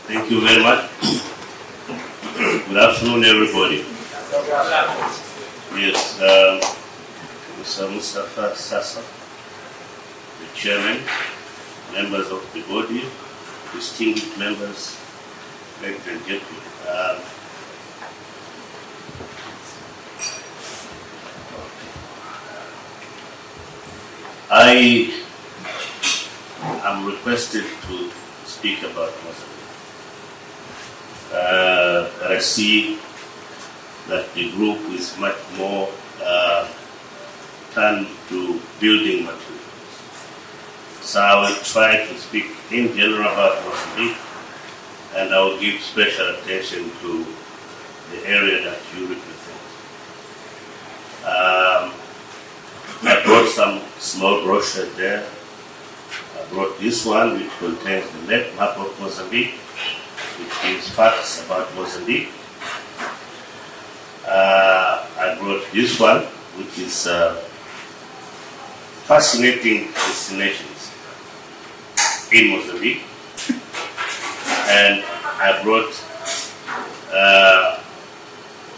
Thank you very much. Good afternoon, everybody. Yes, Mr. Mustafa Sassa, the chairman, members of the body, distinguished members, ladies and gentlemen. I am requested to speak about Mozambique. I see that the group is much more turned to building materials. So I will try to speak in general about Mozambique, and I will give special attention to the area that you represent. I brought some small brochures there. I brought this one, which contains the map of Mozambique, which gives facts about Mozambique. I brought this one, which is fascinating destinations in Mozambique. And I brought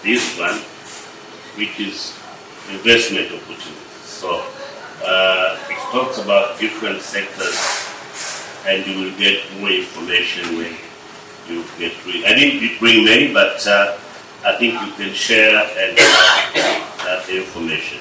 this one, which is investment opportunities. So it talks about different sectors, and you will get more information when you get through it. I didn't bring many, but I think you can share and that information.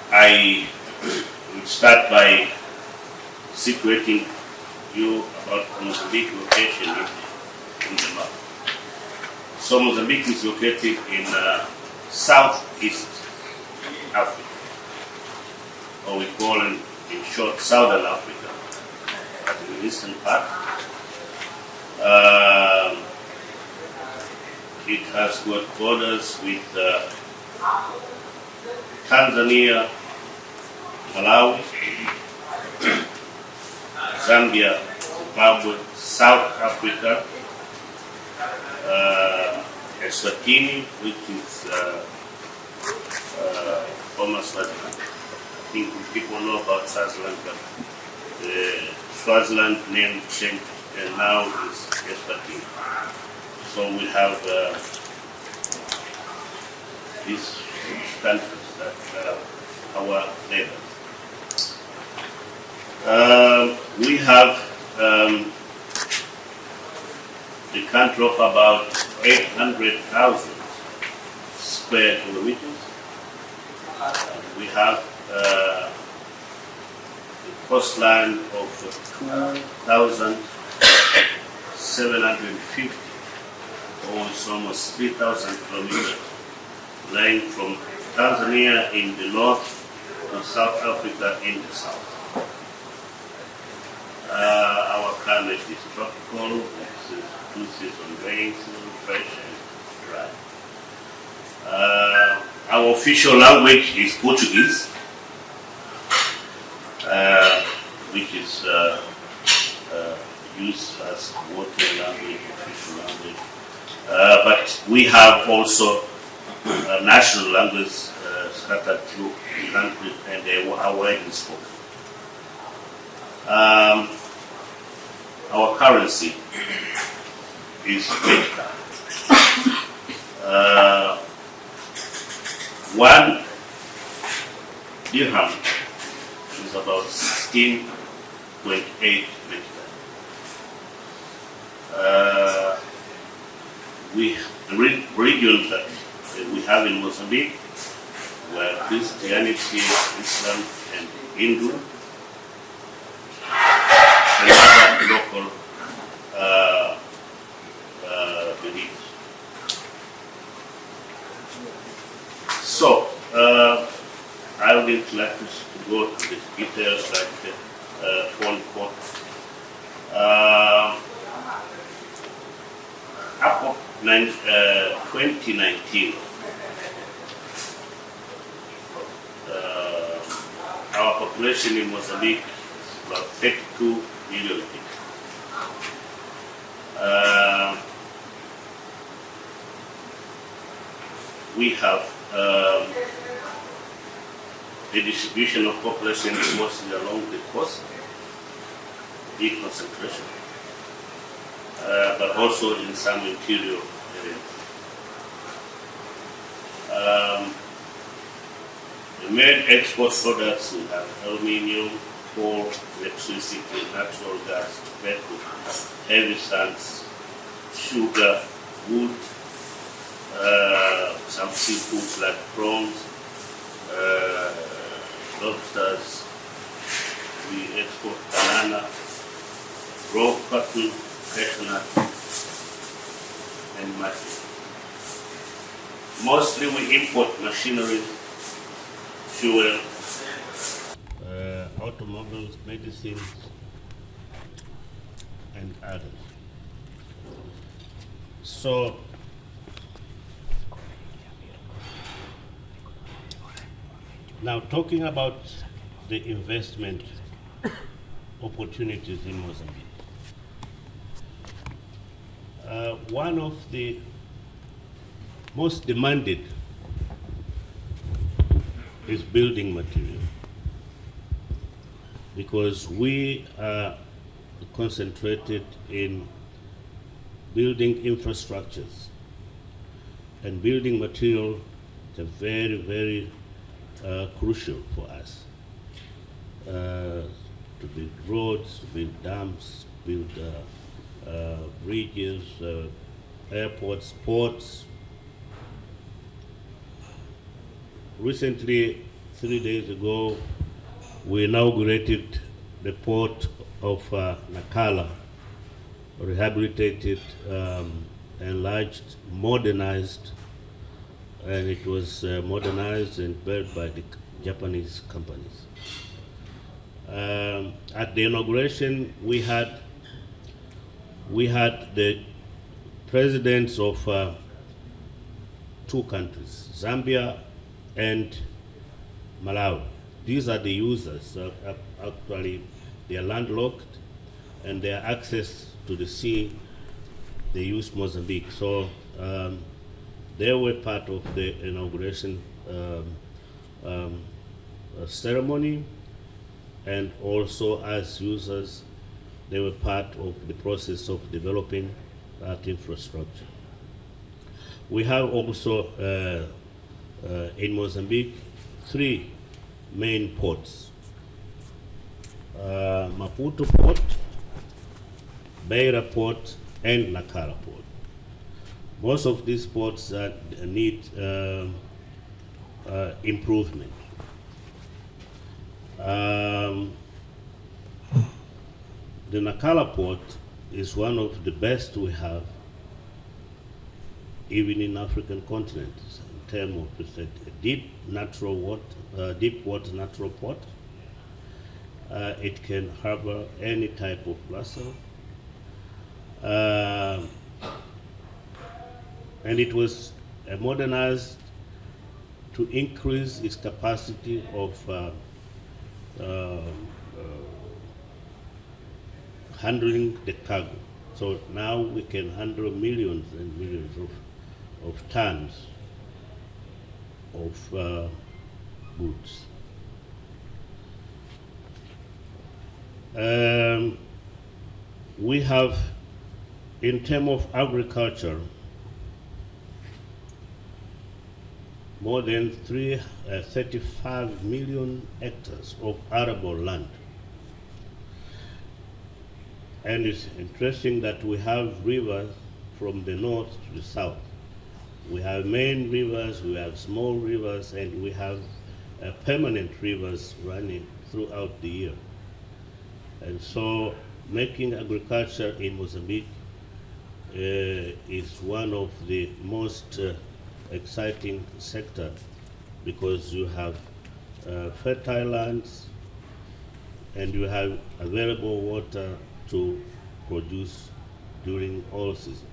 I will start by situating you about Mozambique location in the map. So Mozambique is located in southeast Africa, or we call it in short Southern Africa, in the eastern part. It has got borders with Tanzania, Malawi, Zambia, Zimbabwe, South Africa, Eswatini, which is former Swaziland. I think people know about Swaziland, but the Swaziland name changed and now is Eswatini. So we have these countries that are our neighbors. We have the country of about 800,000 square kilometers. We have the coastline of 2,750, or it's almost 3,000 kilometers, lying from Tanzania in the north to South Africa in the south. Our climate is tropical, it's two seasons, rain, fresh and dry. Our official language is Portuguese, which is used as working language, official language. But we have also national languages scattered through the country, and they are widely spoken. Our currency is Mexican. 1 dirham is about 16.8 Mexican. The regions that we have in Mozambique were Christianity, Islam, and Hindu, and other local beliefs. So, I wouldn't like to go to the details like phone call. Up of 2019, our population in Mozambique is about 32 million people. We have the distribution of population is mostly along the coast, big concentration, but also in some interior areas. The main export products we have aluminium, coal, electricity, natural gas, tobacco, heavy sands, sugar, wood, some seafoods like prawns, lobsters. We export banana, raw cotton, cashew and mustard. Mostly we import machinery, fuel, automobiles, medicines, and others. So, now talking about the investment opportunities in Mozambique. One of the most demanded is building material, because we are concentrated in building infrastructures, and building material is very, very crucial for us. To build roads, to build dams, build bridges, airports, ports. Recently, 3 days ago, we inaugurated the port of Nacala, rehabilitated, enlarged, modernized, and it was modernized and built by the Japanese companies. At the inauguration, we had the presidents of two countries, Zambia and Malawi. These are the users. Actually, they are landlocked, and their access to the sea, they use Mozambique. So they were part of the inauguration ceremony, and also as users, they were part of the process of developing that infrastructure. We have also in Mozambique 3 main ports: Maputo Port, Beira Port, and Nacala Port. Most of these ports need improvement. The Nacala Port is one of the best we have, even in African continents, in terms of it's a deep water natural port. It can harbor any type of vessel. And it was modernized to increase its capacity of handling the cargo. So now we can handle millions and millions of tons of goods. We have, in terms of agriculture, more than 35 million hectares of arable land. And it's interesting that we have rivers from the north to the south. We have main rivers, we have small rivers, and we have permanent rivers running throughout the year. And so making agriculture in Mozambique is one of the most exciting sector, because you have fertile lands and you have available water to produce during all seasons.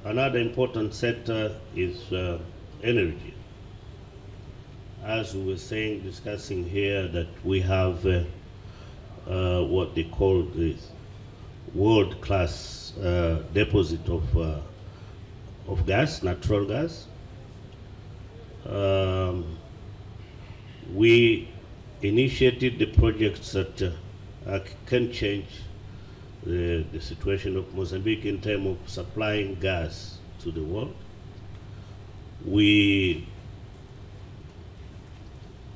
Another important sector is energy. as we were saying, discussing here, that we have what they call the world-class deposit of gas, natural gas. We initiated the projects that can change the situation of Mozambique in terms of supplying gas to the world. We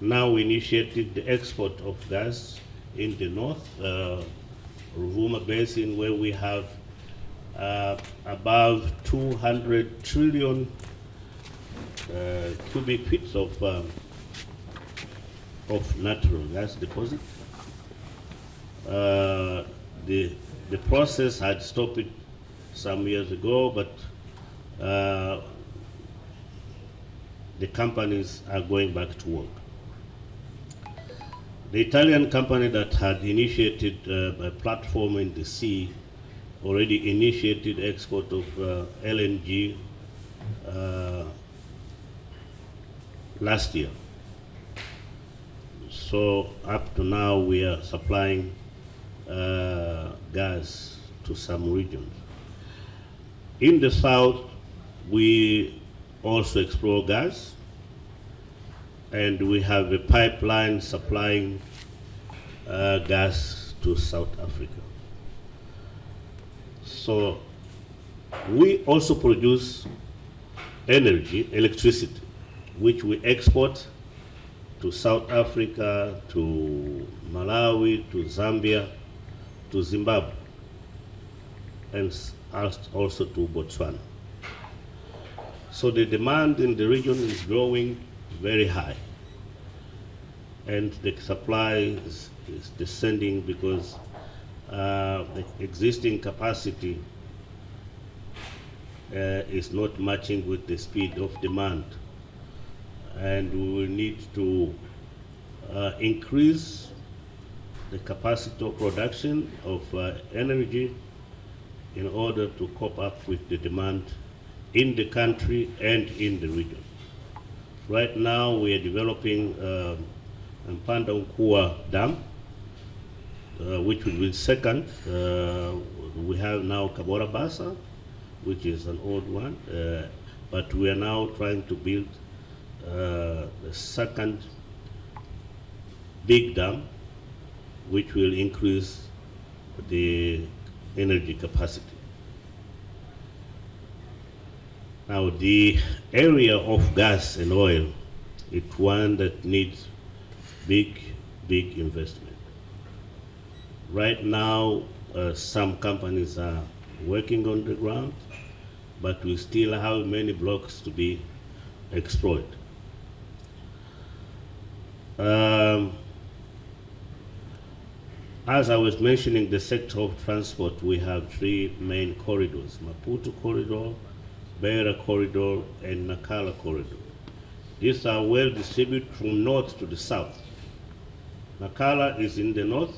now initiated the export of gas in the north, Ruvuma Basin, where we have above 200 trillion cubic feet of natural gas deposit. The process had stopped some years ago, but the companies are going back to work. The Italian company that had initiated a platform in the sea already initiated export of LNG last year. So up to now we are supplying gas to some regions. In the south, we also explore gas, and we have a pipeline supplying gas to South Africa. So we also produce energy, electricity, which we export to South Africa, to Malawi, to Zambia, to Zimbabwe, and also to Botswana. So the demand in the region is growing very high, and the supply is descending because the existing capacity is not matching with the speed of demand, and we will need to increase the capacity of production of energy in order to cope up with the demand in the country and in the region. Right now we are developing Mpanda Nkua Dam, which will be second. We have now Kabora Basa, which is an old one, but we are now trying to build the second big dam, which will increase the energy capacity. Now, the area of gas and oil, it's one that needs big investment. Right now, some companies are working on the ground, but we still have many blocks to be explored. As I was mentioning, the sector of transport, we have three main corridors: Maputo corridor, Beira corridor, and Nacala corridor. These are well distributed from north to the south. Nacala is in the north,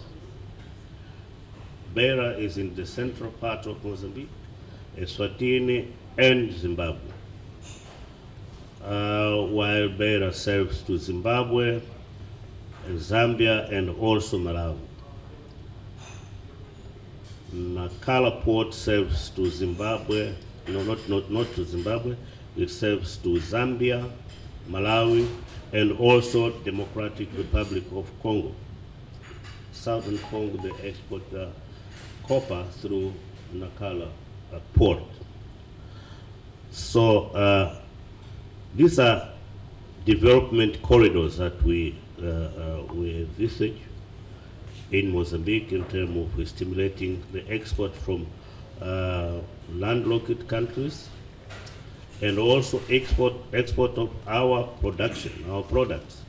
Beira is in the central part of Mozambique, Eswatini, and Zimbabwe. While Beira serves to Zimbabwe, and Zambia, and also Malawi. Nacala port serves to Zimbabwe, no, not to Zimbabwe, it serves to Zambia, Malawi, and also Democratic Republic of Congo. Southern Congo, they export copper through Nacala port. So these are development corridors that we envisage in Mozambique in terms of stimulating the export from landlocked countries, and also export of our production, our products.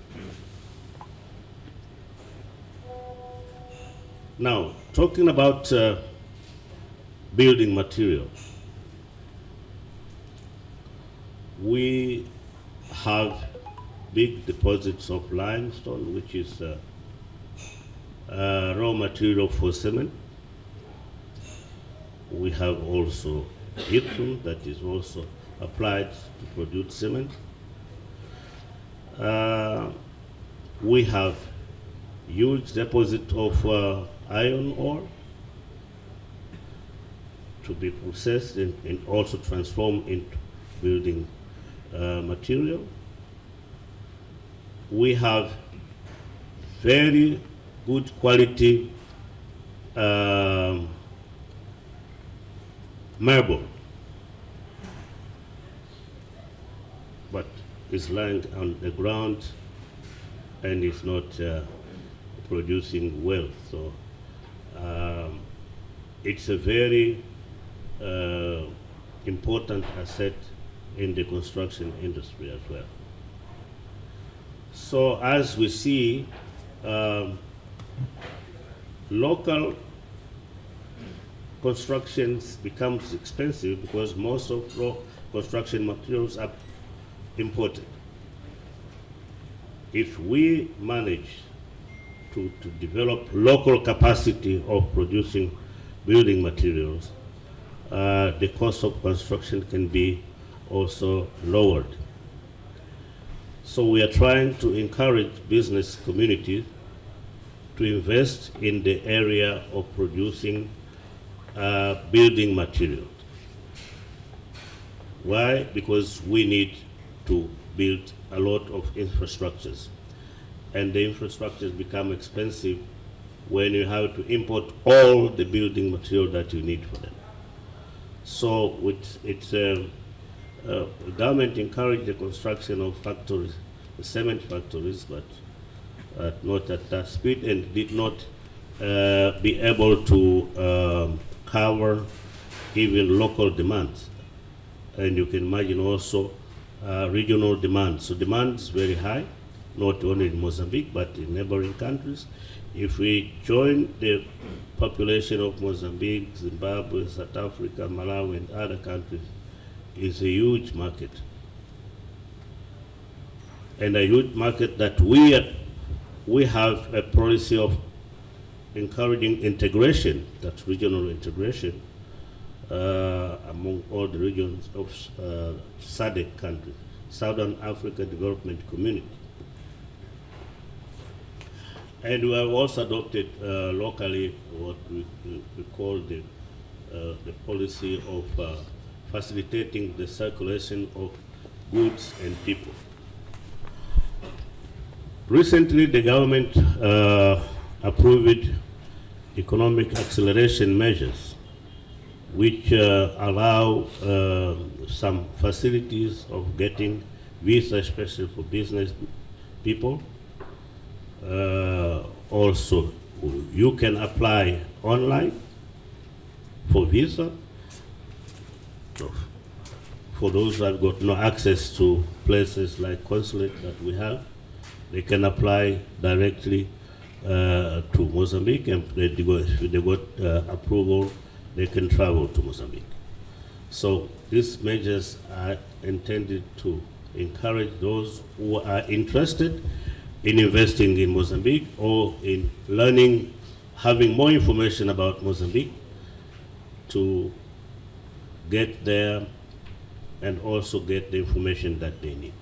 Now, talking about building material, we have big deposits of limestone, which is raw material for cement. We have also gypsum that is also applied to produce cement. We have huge deposit of iron ore to be processed and also transformed into building material. We have very good quality marble, but it's lying on the ground and it's not producing wealth. So it's a very important asset in the construction industry as well. So as we see, local constructions becomes expensive because most of construction materials are imported. If we manage to develop local capacity of producing building materials, the cost of construction can be also lowered. So we are trying to encourage business communities to invest in the area of producing building materials. Why? Because we need to build a lot of infrastructures, and the infrastructures become expensive when you have to import all the building material that you need for them. So the government encouraged the construction of factories, the cement factories, but not at that speed, and did not be able to cover even local demands. And you can imagine also regional demand. So demand is very high, not only in Mozambique, but in neighboring countries. If we join the population of Mozambique, Zimbabwe, South Africa, Malawi, and other countries, it's a huge market. And a huge market that we have a policy of encouraging integration, that's regional integration, among all the regions of SADC countries, Southern Africa Development Community. And we have also adopted locally what we call the policy of facilitating the circulation of goods and people. Recently, the government approved economic acceleration measures, which allow some facilities of getting visa, especially for business people. Also, you can apply online for visa. So, for those that have got no access to places like consulate that we have, they can apply directly to Mozambique, and if they got approval, they can travel to Mozambique. So these measures are intended to encourage those who are interested in investing in Mozambique or in learning, having more information about Mozambique, to get there and also get the information that they need.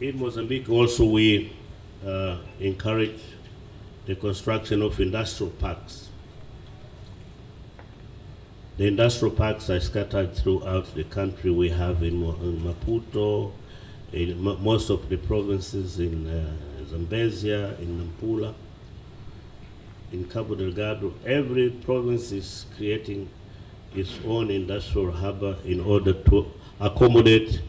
In Mozambique also we encourage the construction of industrial parks. The industrial parks are scattered throughout the country. We have in Maputo, in most of the provinces, in Zambezia, in Nampula, in Cabo Delgado. Every province is creating its own industrial harbor in order to accommodate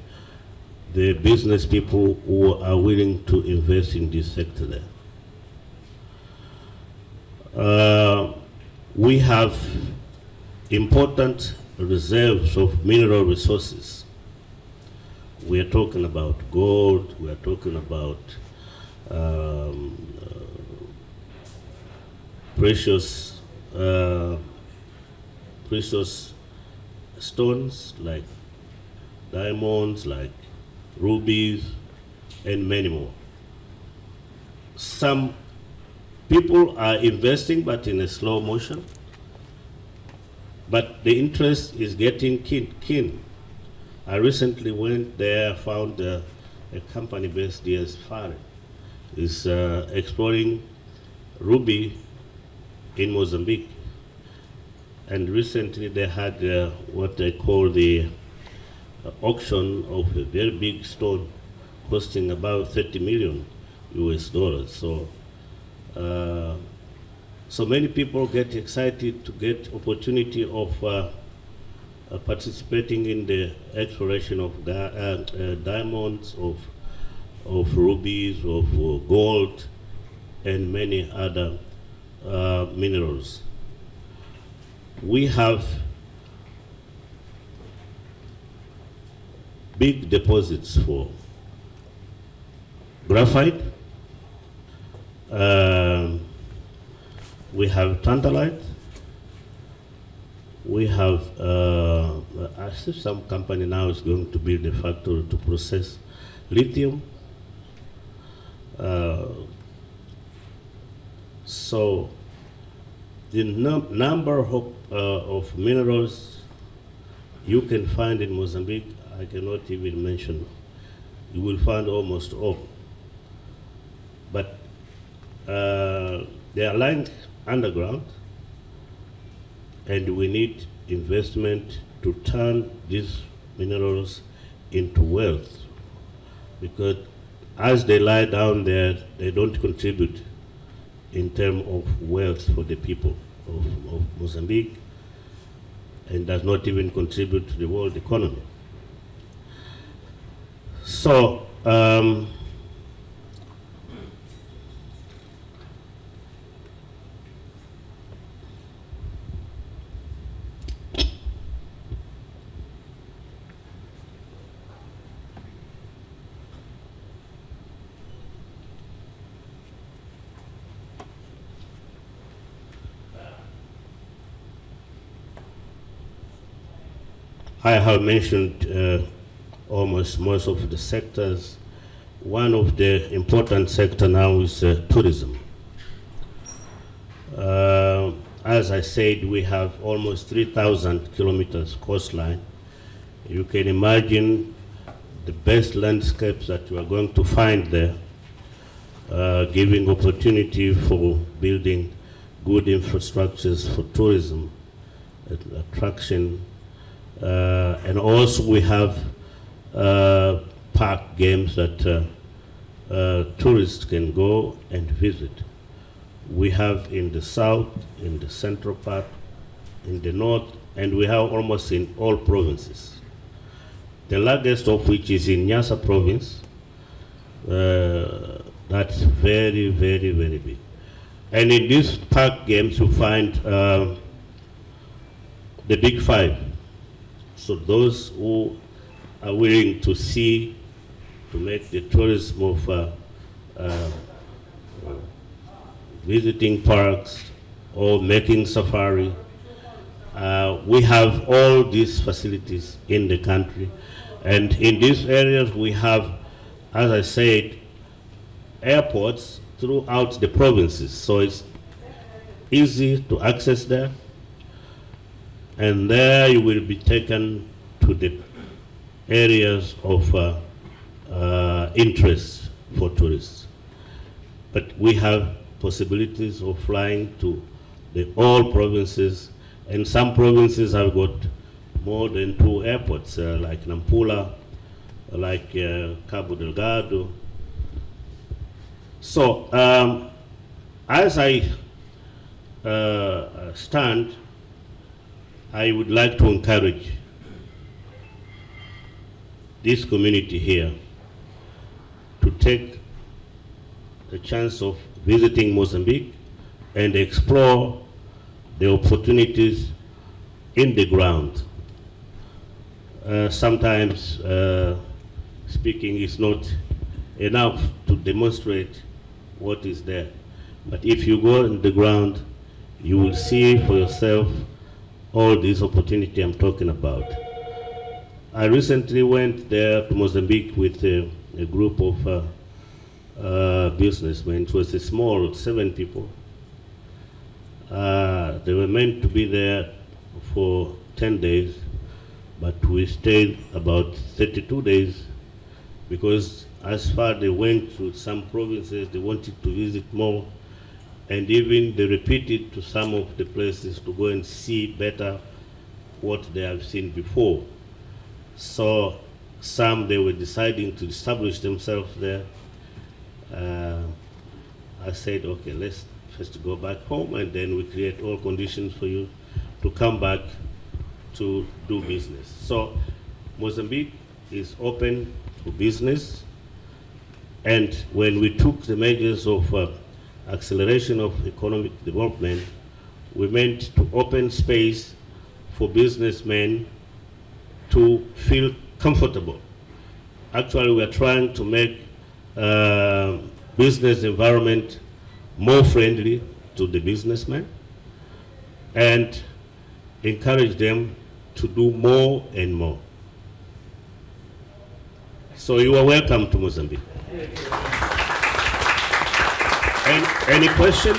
the business people who are willing to invest in this sector there. We have important reserves of mineral resources. We are talking about gold, we are talking about precious stones like diamonds, like rubies, and many more. Some People are investing, but in a slow motion. But the interest is getting keen. I recently went there, found a company based here, Fare, is exploring ruby in Mozambique. And recently they had what they call the auction of a very big stone costing about 30 million US dollars. So, so many people get excited to get opportunity of participating in the exploration of diamonds, of rubies, of gold, and many other minerals. We have big deposits for graphite. We have tantalite. We have, I see some company now is going to build a factory to process lithium. So the number of minerals you can find in Mozambique, I cannot even mention. You will find almost all. But they are lying underground, and we need investment to turn these minerals into wealth, because as they lie down there, they don't contribute in terms of wealth for the people of Mozambique, and does not even contribute to the world economy. So, I have mentioned almost most of the sectors. One of the important sector now is tourism. As I said, we have almost 3,000 kilometers coastline. You can imagine the best landscapes that you are going to find there, giving opportunity for building good infrastructures for tourism, attraction, and also we have park games that tourists can go and visit. We have in the south, in the central part, in the north, and we have almost in all provinces. The largest of which is in Nyasa province. That's very, very, very big. And in these park games you find the big five. So those who are willing to see, to make the tourism of visiting parks or making safari. We have all these facilities in the country. And in these areas we have, as I said, airports throughout the provinces. So it's easy to access there. And there you will be taken to the areas of interest for tourists. But we have possibilities of flying to all provinces, and some provinces have got more than 2 airports, like Nampula, like Cabo Delgado. So as I stand, I would like to encourage this community here to take the chance of visiting Mozambique and explore the opportunities in the ground. Sometimes speaking is not enough to demonstrate what is there. But if you go in the ground, you will see for yourself all this opportunity I'm talking about. I recently went there to Mozambique with a group of businessmen. It was a small 7 people. They were meant to be there for 10 days, but we stayed about 32 days because as far they went to some provinces, they wanted to visit more, and even they repeated to some of the places to go and see better what they have seen before. So some, they were deciding to establish themselves there. I said, okay, let's first go back home, and then we create all conditions for you to come back to do business. So Mozambique is open to business, and when we took the measures of acceleration of economic development, we meant to open space for businessmen to feel comfortable. Actually, we are trying to make business environment more friendly to the businessmen and encourage them to do more and more. So you are welcome to Mozambique. Any question?